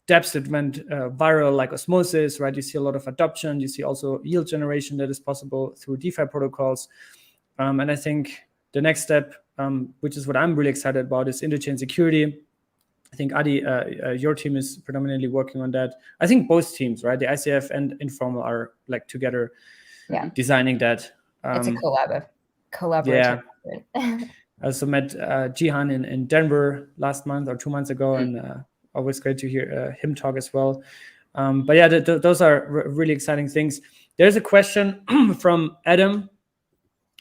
dApps that went viral like Osmosis, right? You see a lot of adoption. You see also yield generation that is possible through DeFi protocols. And I think the next step, which is what I'm really excited about, is interchain security. I think Adi, your team is predominantly working on that. I think both teams, right? The ICF and Informal are like together designing that. It's a collaborative. Yeah. I also met Jihan in Denver last month or 2 months ago, and always great to hear him talk as well. But yeah, those are really exciting things. There's a question from Adam,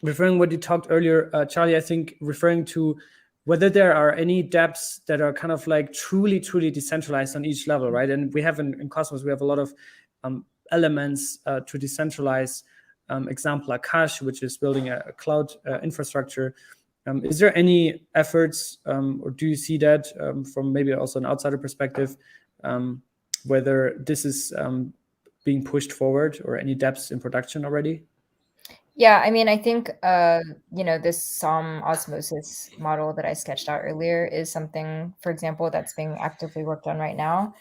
referring what you talked earlier, Charlie, I think referring to whether there are any dApps that are kind of like truly decentralized on each level, right? And we have in Cosmos, we have a lot of elements to decentralize. Example like Cash, which is building a cloud infrastructure. Is there any efforts, or do you see that from maybe also an outsider perspective, whether this is being pushed forward or any dApps in production already? Yeah, I mean, I think, this SOM osmosis model that I sketched out earlier is something, for example, that's being actively worked on right now.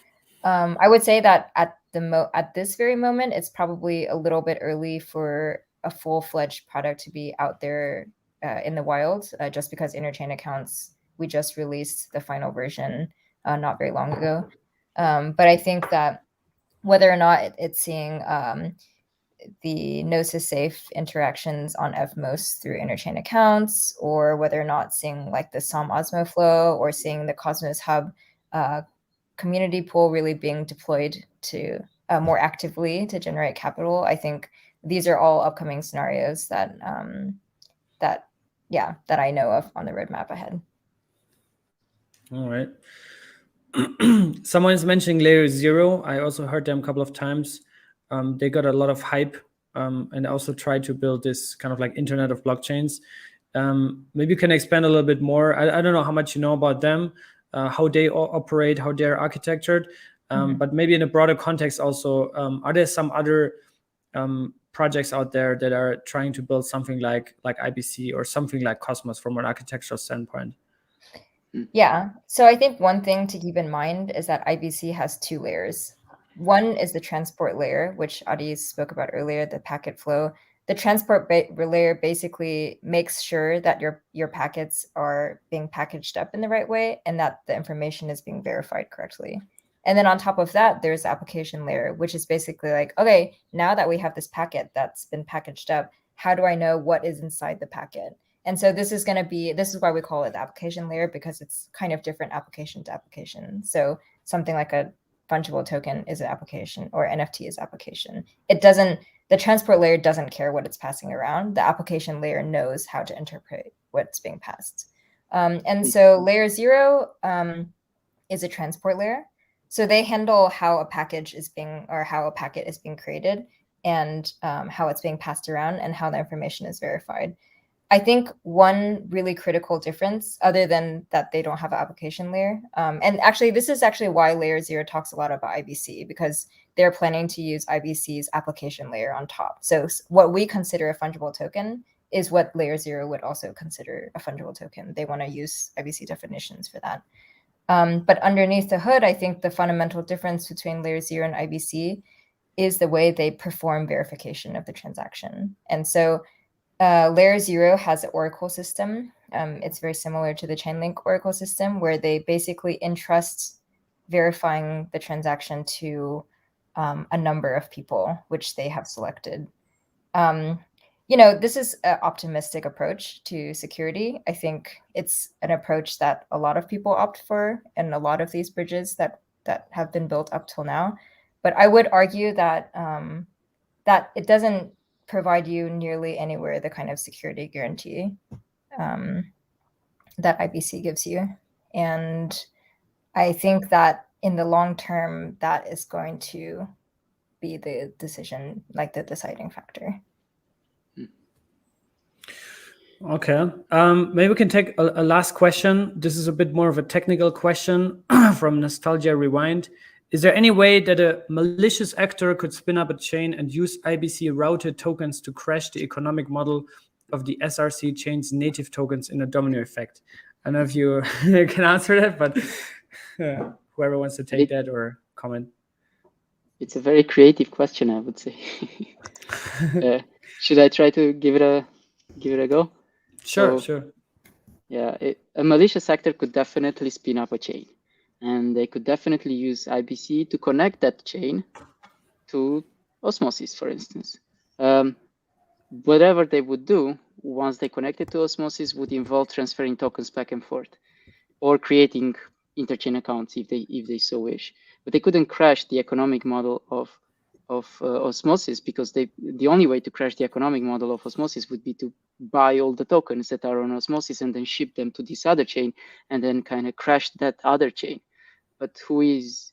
I would say that at this very moment, it's probably a little bit early for a full-fledged product to be out there in the wild, just because Interchain Accounts, we just released the final version not very long ago. But I think that whether or not it's seeing the Gnosis safe interactions on FMOS through Interchain Accounts, or whether or not seeing like the SOM Osmo flow, or seeing the Cosmos Hub community pool really being deployed to more actively to generate capital. I think these are all upcoming scenarios that I know of on the roadmap ahead. All right. Someone is mentioning Layer 0. I also heard them a couple of times. They got a lot of hype and also tried to build this kind of like internet of blockchains. Maybe you can expand a little bit more. I don't know how much you know about them, how they operate, how they're architectured, but maybe in a broader context also, are there some other projects out there that are trying to build something like IBC or something like Cosmos from an architectural standpoint? Yeah, so I think one thing to keep in mind is that IBC has two layers. One is the transport layer, which Adi spoke about earlier, the packet flow. The transport layer basically makes sure that your packets are being packaged up in the right way and that the information is being verified correctly. And then on top of that, there's the application layer, which is basically like, okay, now that we have this packet that's been packaged up, how do I know what is inside the packet? And so this is why we call it the application layer, because it's kind of different application to application. So something like a fungible token is an application, or NFT is application. The transport layer doesn't care what it's passing around. The application layer knows how to interpret what's being passed. And so layer 0 is a transport layer. So they handle how a packet is being created, and how it's being passed around, and how the information is verified. I think one really critical difference, other than that they don't have an application layer, and actually this is actually why layer 0 talks a lot about IBC, because they're planning to use IBC's application layer on top. So what we consider a fungible token is what layer 0 would also consider a fungible token. They want to use IBC definitions for that. But underneath the hood, I think the fundamental difference between layer 0 and IBC is the way they perform verification of the transaction. And so layer 0 has an oracle system. It's very similar to the Chainlink oracle system, where they basically entrust verifying the transaction to a number of people, which they have selected. This is an optimistic approach to security. I think it's an approach that a lot of people opt for in a lot of these bridges that have been built up till now. But I would argue that that it doesn't provide you nearly anywhere the kind of security guarantee that IBC gives you. And I think that in the long term, that is going to be the decision, like the deciding factor. Okay. Maybe we can take a last question. This is a bit more of a technical question from Nostalgia Rewind. Is there any way that a malicious actor could spin up a chain and use IBC routed tokens to crash the economic model of the SRC chain's native tokens in a domino effect? I don't know if you can answer that, but whoever wants to take that or comment. It's a very creative question, I would say. Should I try to give it a go? Sure. Yeah, a malicious actor could definitely spin up a chain. And they could definitely use IBC to connect that chain to osmosis, for instance. Whatever they would do once they connected to Osmosis, would involve transferring tokens back and forth, or creating interchain accounts if they so wish. But they couldn't crash the economic model of Osmosis, because the only way to crash the economic model of Osmosis would be to buy all the tokens that are on Osmosis and then ship them to this other chain and then kind of crash that other chain. But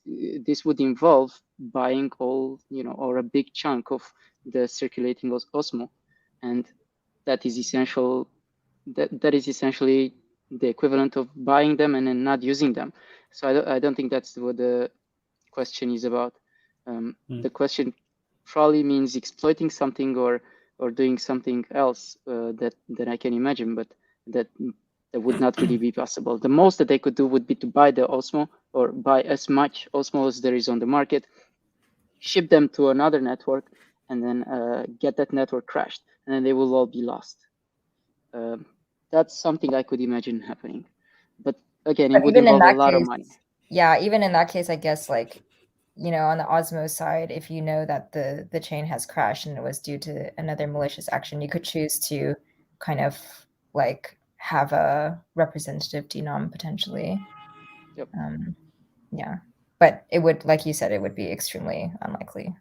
this would involve buying all, or a big chunk of the circulating Osmo, and that is essential. That is essentially the equivalent of buying them and then not using them. So I don't think that's what the question is about. The question probably means exploiting something or doing something else that I can imagine, but that would not really be possible. The most that they could do would be to buy the Osmo, or buy as much Osmo as there is on the market, ship them to another network, and then get that network crashed, and then they will all be lost. That's something I could imagine happening. But again, it would involve a lot of money. Yeah, even in that case, I guess, like, on the Osmo side, if you know that the chain has crashed and it was due to another malicious action, you could choose to kind of like have a representative denom potentially. Yep. Yeah, but it would, like you said, it would be extremely unlikely.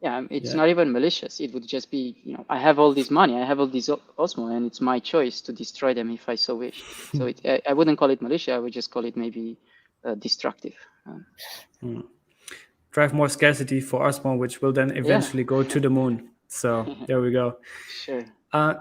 Yeah, it's not even malicious. It would just be, I have all this money, I have all these Osmo, and it's my choice to destroy them if I so wish. So I wouldn't call it malicious. I would just call it maybe destructive. Drive more scarcity for Osmo, which will then eventually go to the moon. So there we go. Sure.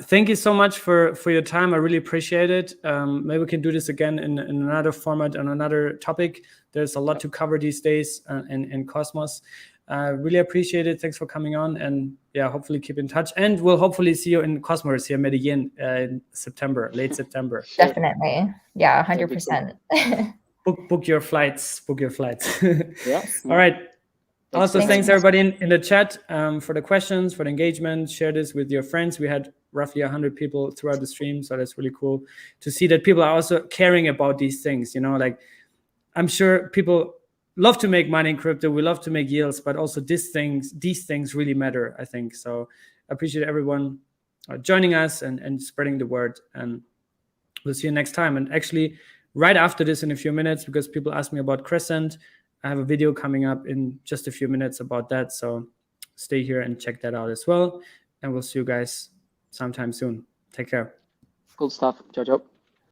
Thank you so much for your time. I really appreciate it. Maybe we can do this again in another format, on another topic. There's a lot to cover these days in Cosmos. Really appreciate it. Thanks for coming on, and hopefully keep in touch. And we'll hopefully see you in Cosmos here, Medellin, in September, late September. Sure. Definitely. Yeah, 100%. Book your flights. Book your flights. Yes. All right. Also, thanks everybody in the chat for the questions, for the engagement. Share this with your friends. We had roughly 100 people throughout the stream, so that's really cool to see that people are also caring about these things. Like, I'm sure people love to make money in crypto. We love to make yields, but also these things really matter, I think. So I appreciate everyone joining us and spreading the word. And we'll see you next time. And actually, right after this, in a few minutes, because people asked me about Crescent, I have a video coming up in just a few minutes about that. So stay here and check that out as well. And we'll see you guys sometime soon. Take care. Cool stuff. Ciao, ciao.